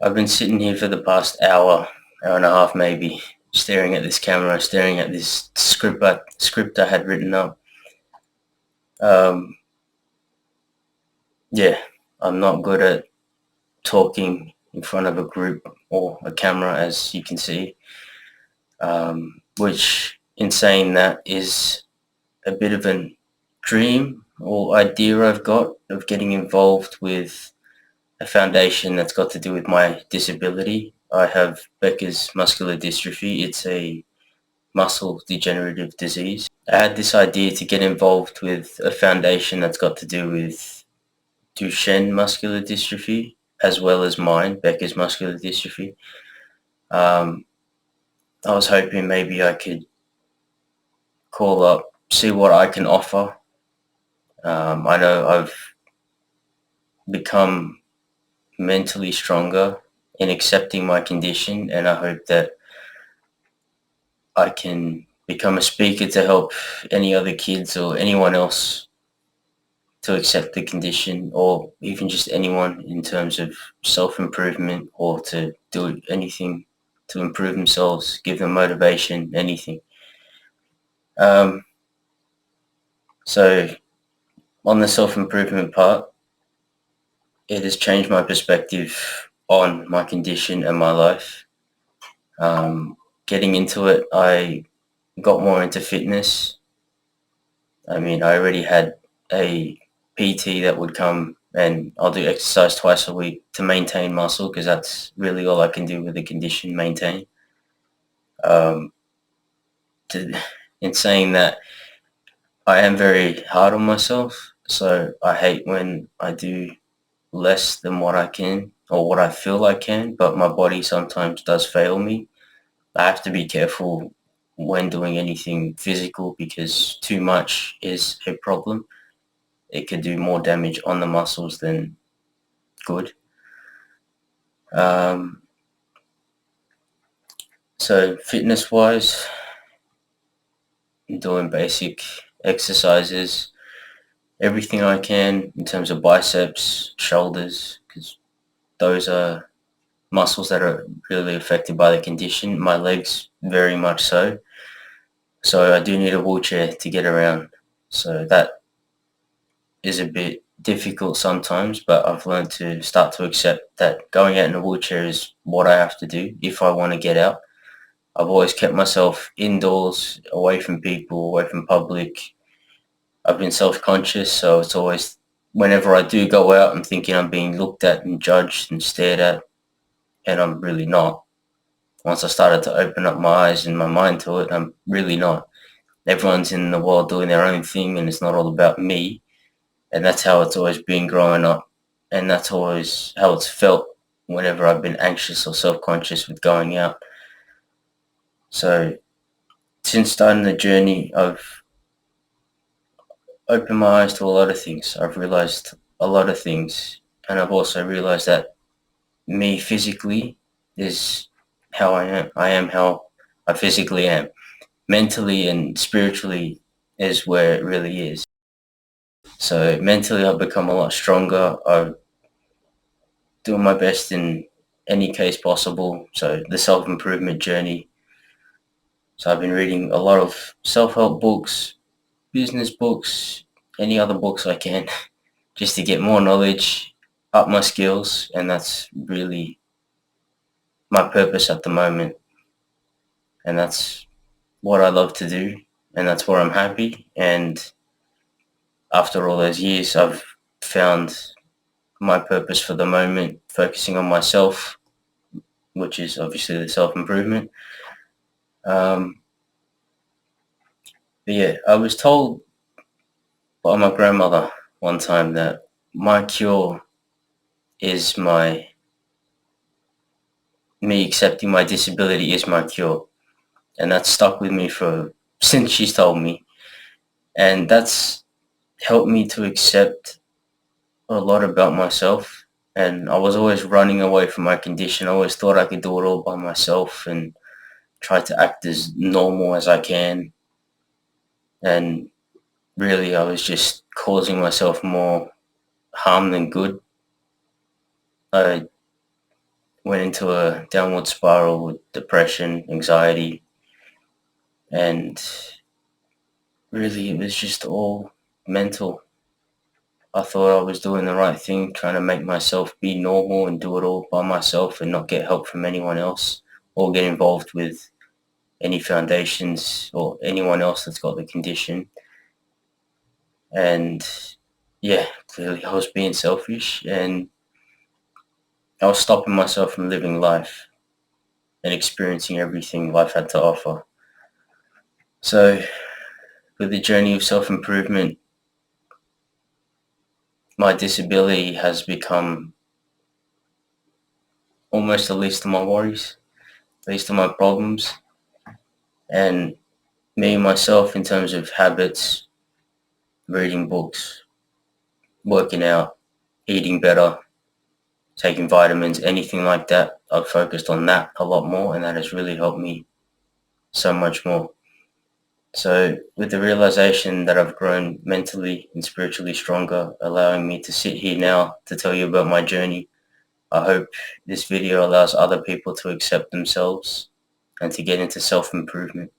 I've been sitting here for the past hour and a half maybe, staring at this camera, staring at this script I had written up. Um, yeah, I'm not good at talking in front of a group or a camera, as you can see, which, in saying that, is a bit of a dream or idea I've got of getting involved with a foundation that's got to do with my disability. I have Becker's muscular dystrophy. It's a muscle degenerative disease. I had this idea to get involved with a foundation that's got to do with Duchenne muscular dystrophy, as well as mine, Becker's muscular dystrophy. Um, I was hoping maybe I could call up, see what I can offer. I know I've become mentally stronger in accepting my condition, and I hope that I can become a speaker to help any other kids or anyone else to accept the condition, or even just anyone in terms of self-improvement, or to do anything to improve themselves, give them motivation, anything. Um, so on the self-improvement part, it has changed my perspective on my condition and my life. Getting into it, I got more into fitness. I mean, I already had a PT that would come, and I'll do exercise twice a week to maintain muscle, because that's really all I can do with the condition, maintain. Um, to, in saying that, I am very hard on myself, so I hate when I do less than what I can or what I feel I can, but my body sometimes does fail me. I have to be careful when doing anything physical, because too much is a problem. It could do more damage on the muscles than good. Um, so fitness wise, I'm doing basic exercises, everything I can in terms of biceps, shoulders, because those are muscles that are really affected by the condition. My legs very much so. So I do need a wheelchair to get around. So that is a bit difficult sometimes, but I've learned to start to accept that going out in a wheelchair is what I have to do if I want to get out. I've always kept myself indoors, away from people, away from public. I've been self-conscious, so it's always, whenever I do go out, I'm thinking I'm being looked at and judged and stared at, and I'm really not. Once I started to open up my eyes and my mind to it, I'm really not. Everyone's in the world doing their own thing, and it's not all about me. And that's how it's always been growing up, and that's always how it's felt whenever I've been anxious or self-conscious with going out. So since starting the journey, I've opened my eyes to a lot of things. I've realized a lot of things, and I've also realized that me physically is how I am. I am how I physically am. Mentally and spiritually is where it really is. So mentally, I've become a lot stronger. I'm doing my best in any case possible. So the self-improvement journey. So I've been reading a lot of self-help books, business books, any other books I can, just to get more knowledge, up my skills, and that's really my purpose at the moment. And that's what I love to do, and that's where I'm happy. And after all those years, I've found my purpose for the moment, focusing on myself, which is obviously the self-improvement. Um, but yeah, I was told by my grandmother one time that my cure is me accepting my disability is my cure, and that's stuck with me for since she's told me, and that's helped me to accept a lot about myself. And I was always running away from my condition. I always thought I could do it all by myself and try to act as normal as I can. And really, I was just causing myself more harm than good. I went into a downward spiral with depression, anxiety, and really it was just all mental. I thought I was doing the right thing, trying to make myself be normal and do it all by myself and not get help from anyone else or get involved with any foundations or anyone else that's got the condition. And yeah, clearly I was being selfish and I was stopping myself from living life and experiencing everything life had to offer. So with the journey of self-improvement, my disability has become almost the least of my worries, least of my problems. And me, myself, in terms of habits, reading books, working out, eating better, taking vitamins, anything like that, I've focused on that a lot more, and that has really helped me so much more. So with the realization that I've grown mentally and spiritually stronger, allowing me to sit here now to tell you about my journey, I hope this video allows other people to accept themselves and to get into self-improvement.